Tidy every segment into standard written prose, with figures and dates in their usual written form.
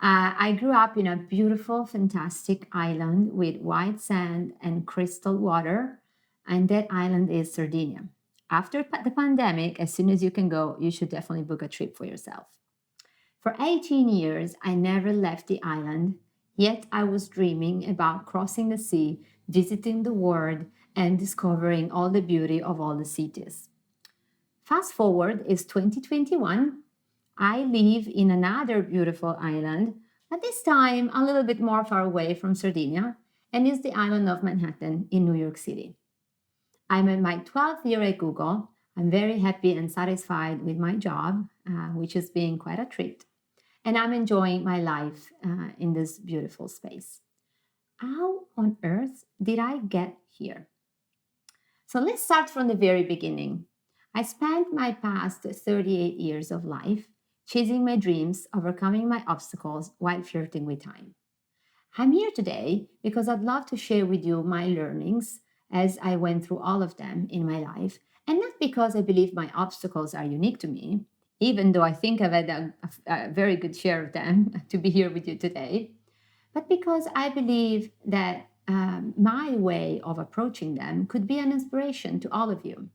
I grew up in a beautiful, fantastic island with white sand and crystal water, and that island is Sardinia. After the pandemic, as soon as you can go, you should definitely book a trip for yourself. For 18 years, I never left the island, yet I was dreaming about crossing the sea, visiting the world, and discovering all the beauty of all the cities. Fast forward is 2021. I live in another beautiful island, at this time a little bit more far away from Sardinia, and it's the island of Manhattan in New York City. I'm in my 12th year at Google. I'm very happy and satisfied with my job, which has been quite a treat. And I'm enjoying my life in this beautiful space. How on earth did I get here? So let's start from the very beginning. I spent my past 38 years of life chasing my dreams, overcoming my obstacles while flirting with time. I'm here today because I'd love to share with you my learnings as I went through all of them in my life, and not because I believe my obstacles are unique to me, even though I think I've had a very good share of them to be here with you today, but because I believe that my way of approaching them could be an inspiration to all of you.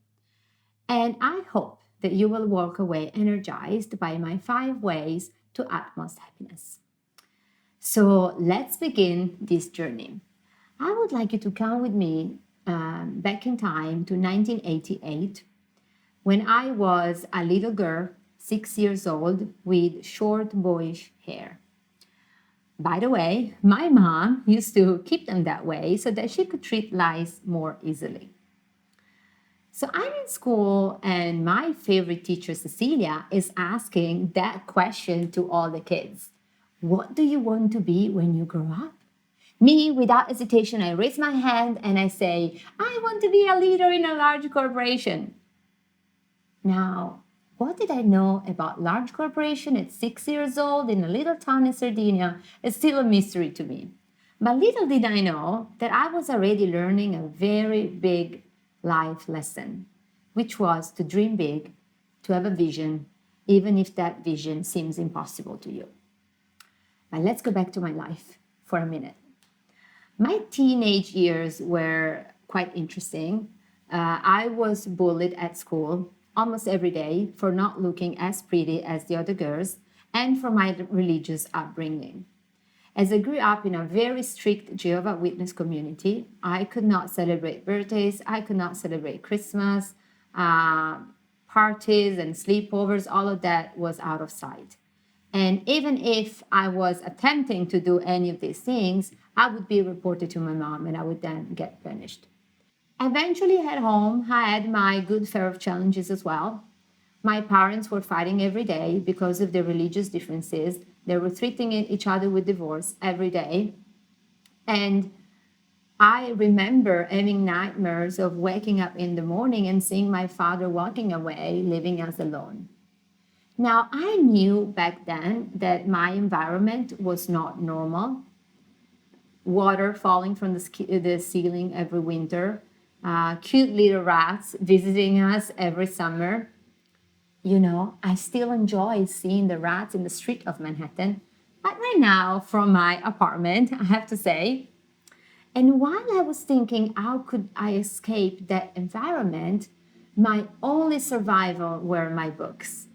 And I hope that you will walk away energized by my 5 ways to utmost happiness. So let's begin this journey. I would like you to come with me back in time to 1988 when I was a little girl, 6 years old, with short boyish hair. By the way, my mom used to keep them that way so that she could treat lice more easily. So I'm in school, and my favorite teacher, Cecilia, is asking that question to all the kids. What do you want to be when you grow up? Me, without hesitation, I raise my hand and I say, I want to be a leader in a large corporation. Now, what did I know about large corporation at 6 years old in a little town in Sardinia is still a mystery to me. But little did I know that I was already learning a very big life lesson, which was to dream big, to have a vision, even if that vision seems impossible to you. But let's go back to my life for a minute. My teenage years were quite interesting. I was bullied at school almost every day for not looking as pretty as the other girls and for my religious upbringing. As I grew up in a very strict Jehovah's Witness community, I could not celebrate birthdays, I could not celebrate Christmas, parties and sleepovers, all of that was out of sight. And even if I was attempting to do any of these things, I would be reported to my mom and I would then get punished. Eventually, at home, I had my good share of challenges as well. My parents were fighting every day because of their religious differences. They were threatening each other with divorce every day. And I remember having nightmares of waking up in the morning and seeing my father walking away, leaving us alone. Now, I knew back then that my environment was not normal. Water falling from the ceiling every winter, cute little rats visiting us every summer. You know, I still enjoy seeing the rats in the street of Manhattan, but right now from my apartment, I have to say. And while I was thinking, how could I escape that environment, my only survival were my books.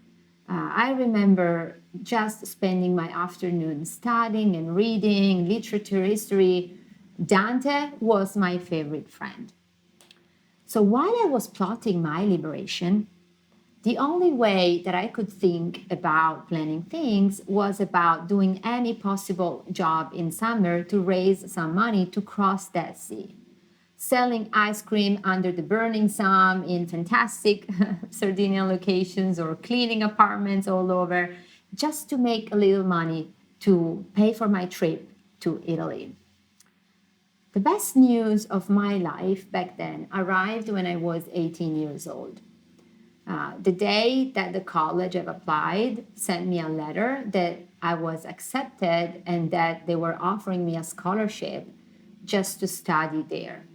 I remember just spending my afternoons studying and reading literature, history. Dante was my favorite friend. So while I was plotting my liberation, the only way that I could think about planning things was about doing any possible job in summer to raise some money to cross that sea. Selling ice cream under the burning sun in fantastic Sardinian locations or cleaning apartments all over just to make a little money to pay for my trip to Italy. The best news of my life back then arrived when I was 18 years old. The day that the college I've applied sent me a letter that I was accepted and that they were offering me a scholarship just to study there.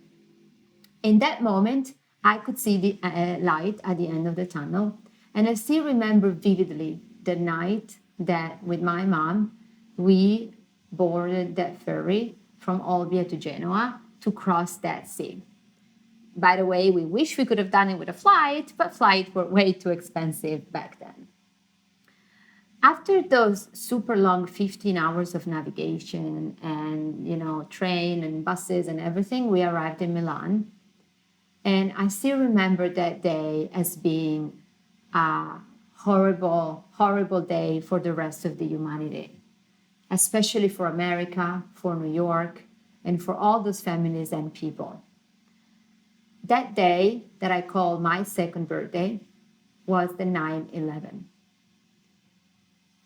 In that moment, I could see the light at the end of the tunnel. And I still remember vividly the night that with my mom, we boarded that ferry from Olbia to Genoa to cross that sea. By the way, we wish we could have done it with a flight, but flights were way too expensive back then. After those super long 15 hours of navigation and, train and buses and everything, we arrived in Milan. And I still remember that day as being a horrible, horrible day for the rest of the humanity, especially for America, for New York, and for all those families and people. That day that I call my second birthday was the 9/11.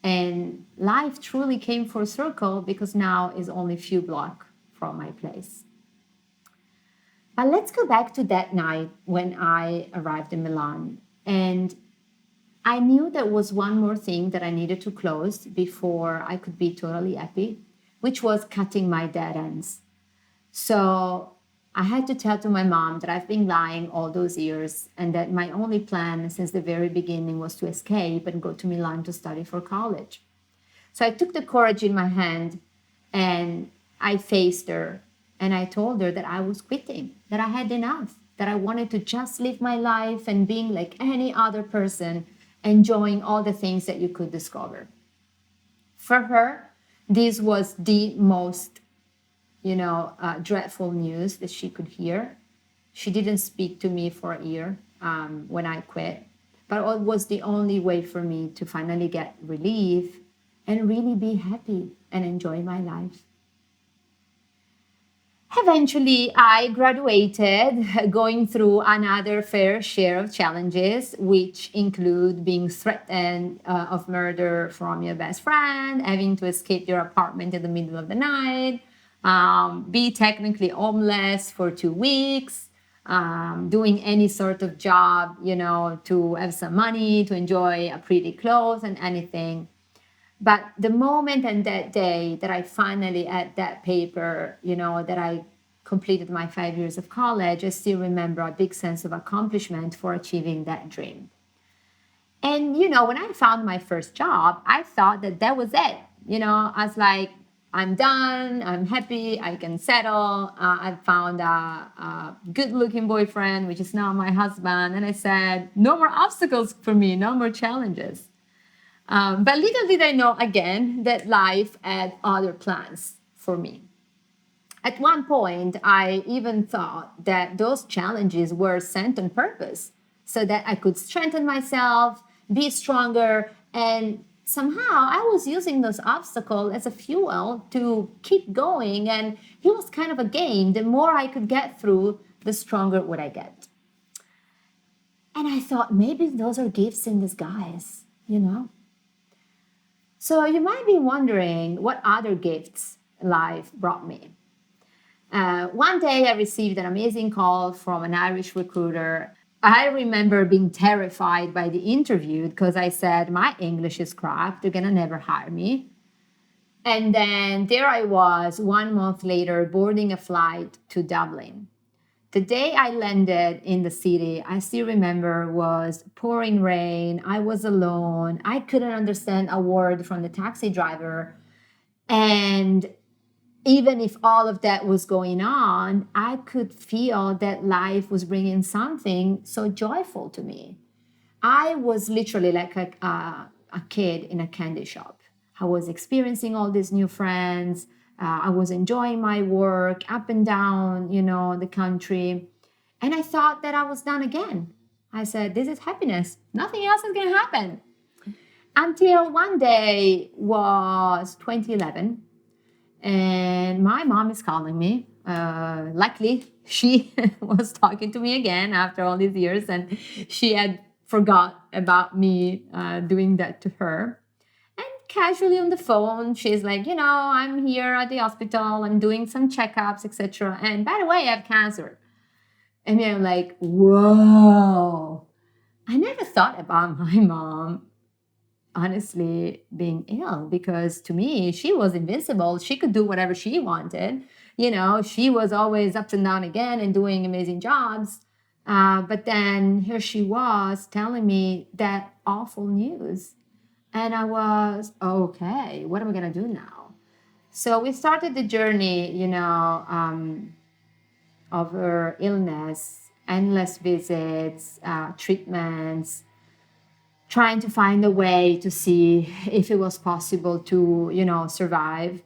And life truly came full circle because now is only a few blocks from my place. But let's go back to that night when I arrived in Milan. And I knew there was one more thing that I needed to close before I could be totally happy, which was cutting my dead ends. So I had to tell to my mom that I've been lying all those years and that my only plan since the very beginning was to escape and go to Milan to study for college. So I took the courage in my hand and I faced her and I told her that I was quitting, that I had enough, that I wanted to just live my life and being like any other person, enjoying all the things that you could discover. For her, this was the most dreadful news that she could hear. She didn't speak to me for a year when I quit, but it was the only way for me to finally get relief and really be happy and enjoy my life. Eventually, I graduated, going through another fair share of challenges, which include being threatened of murder from your best friend, having to escape your apartment in the middle of the night, be technically homeless for 2 weeks, doing any sort of job, to have some money, to enjoy a pretty clothes and anything. But the moment and that day that I finally had that paper, that I completed my 5 years of college, I still remember a big sense of accomplishment for achieving that dream. And, when I found my first job, I thought that was it. I was like, I'm done, I'm happy, I can settle. I found a good looking boyfriend, which is now my husband. And I said, no more obstacles for me, no more challenges. But little did I know again that life had other plans for me. At one point, I even thought that those challenges were sent on purpose so that I could strengthen myself, be stronger, and somehow I was using those obstacles as a fuel to keep going. And it was kind of a game. The more I could get through, the stronger would I get. And I thought maybe those are gifts in disguise, So you might be wondering what other gifts life brought me. One day I received an amazing call from an Irish recruiter. I remember being terrified by the interview because I said, my English is crap, they're gonna never hire me. And then there I was 1 month later boarding a flight to Dublin. The day I landed in the city, I still remember, was pouring rain. I was alone. I couldn't understand a word from the taxi driver. And even if all of that was going on, I could feel that life was bringing something so joyful to me. I was literally like a kid in a candy shop. I was experiencing all these new friends. I was enjoying my work up and down, the country. And I thought that I was done again. I said, this is happiness. Nothing else is going to happen. Until one day was 2011. And my mom is calling me. Luckily, she was talking to me again after all these years. And she had forgot about me doing that to her. Casually on the phone, she's like, I'm here at the hospital, I'm doing some checkups, etc. And by the way, I have cancer. And I'm like, whoa. I never thought about my mom, honestly, being ill, because to me, she was invincible. She could do whatever she wanted. She was always up and down again and doing amazing jobs. But then here she was telling me that awful news. And I was, okay, what am I going to do now? So we started the journey, of her illness, endless visits, treatments, trying to find a way to see if it was possible to, survive.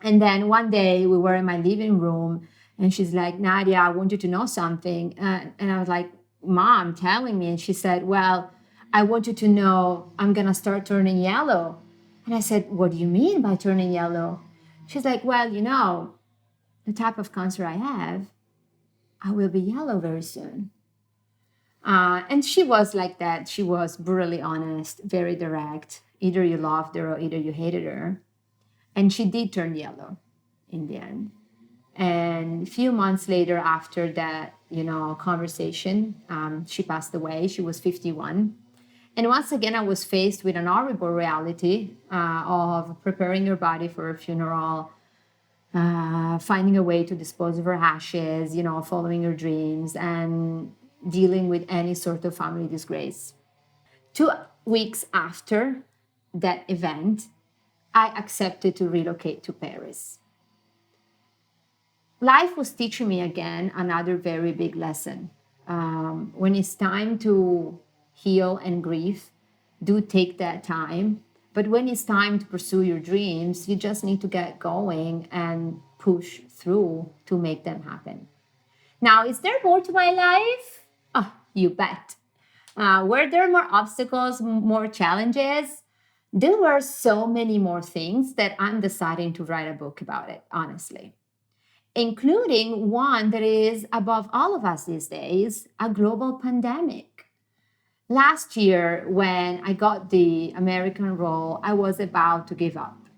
And then one day we were in my living room and she's like, Nadia, I want you to know something. And I was like, Mom, telling me. And she said, well, I want you to know I'm going to start turning yellow. And I said, what do you mean by turning yellow? She's like, well, the type of cancer I have, I will be yellow very soon. And she was like that. She was brutally honest, very direct. Either you loved her or either you hated her. And she did turn yellow in the end. And a few months later, after that, conversation, she passed away. She was 51. And once again, I was faced with an horrible reality of preparing your body for a funeral, finding a way to dispose of her ashes, following her dreams, and dealing with any sort of family disgrace. 2 weeks after that event, I accepted to relocate to Paris. Life was teaching me again another very big lesson. When it's time to heal and grieve, do take that time. But when it's time to pursue your dreams, you just need to get going and push through to make them happen. Now, is there more to my life? Oh, you bet. Were there more obstacles, more challenges? There were so many more things that I'm deciding to write a book about it, honestly, including one that is above all of us these days, a global pandemic. Last year, when I got the American role, I was about to give up.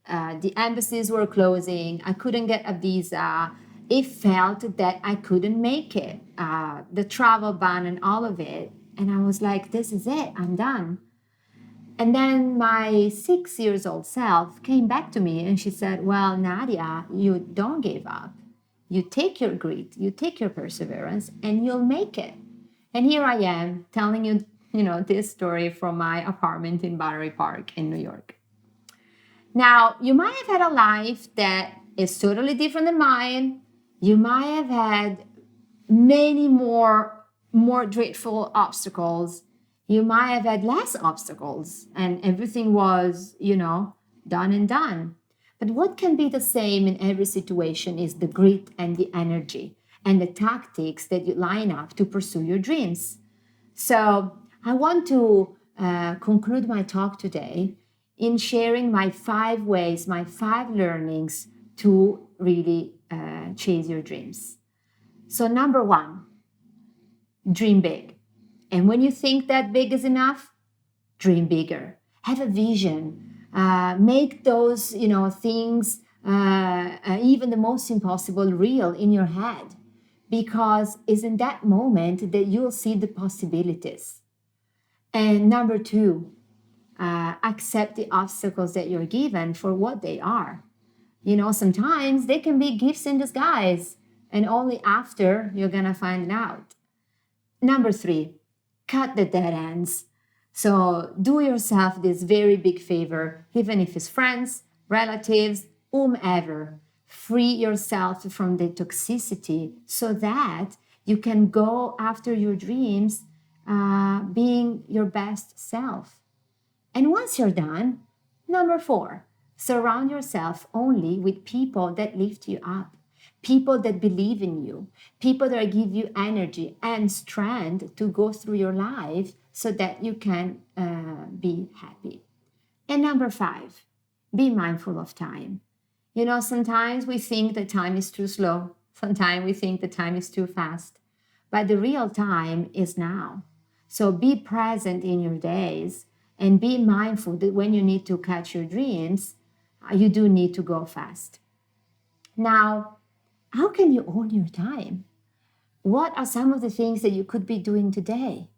The embassies were closing. I couldn't get a visa. It felt that I couldn't make it. The travel ban and all of it. And I was like, this is it. I'm done. And then my 6 years old self came back to me and she said, well, Nadia, you don't give up. You take your grit, you take your perseverance, and you'll make it. And here I am telling you, this story from my apartment in Battery Park in New York. Now, you might have had a life that is totally different than mine. You might have had many more dreadful obstacles. You might have had less obstacles and everything was, done and done. But what can be the same in every situation is the grit and the energy and the tactics that you line up to pursue your dreams. So I want to conclude my talk today in sharing my 5 ways, my 5 learnings to really chase your dreams. So number 1, dream big. And when you think that big is enough, dream bigger. Have a vision. Make those, things, even the most impossible, real in your head. Because it's in that moment that you'll see the possibilities. And number 2, accept the obstacles that you're given for what they are. Sometimes they can be gifts in disguise, and only after you're going to find out. Number 3, cut the dead ends. So do yourself this very big favor, even if it's friends, relatives, whomever. Free yourself from the toxicity so that you can go after your dreams being your best self. And once you're done, number 4, surround yourself only with people that lift you up, people that believe in you, people that give you energy and strength to go through your life so that you can be happy. And number 5, be mindful of time. Sometimes we think that time is too slow. Sometimes we think that time is too fast. But the real time is now. So be present in your days and be mindful that when you need to catch your dreams, you do need to go fast. Now, how can you own your time? What are some of the things that you could be doing today?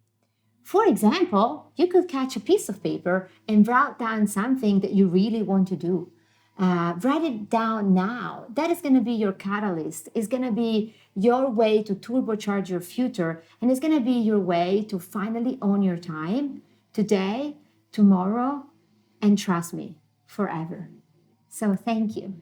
For example, you could catch a piece of paper and write down something that you really want to do. Write it down now. That is going to be your catalyst. It's going to be your way to turbocharge your future. And it's going to be your way to finally own your time today, tomorrow, and trust me, forever. So thank you.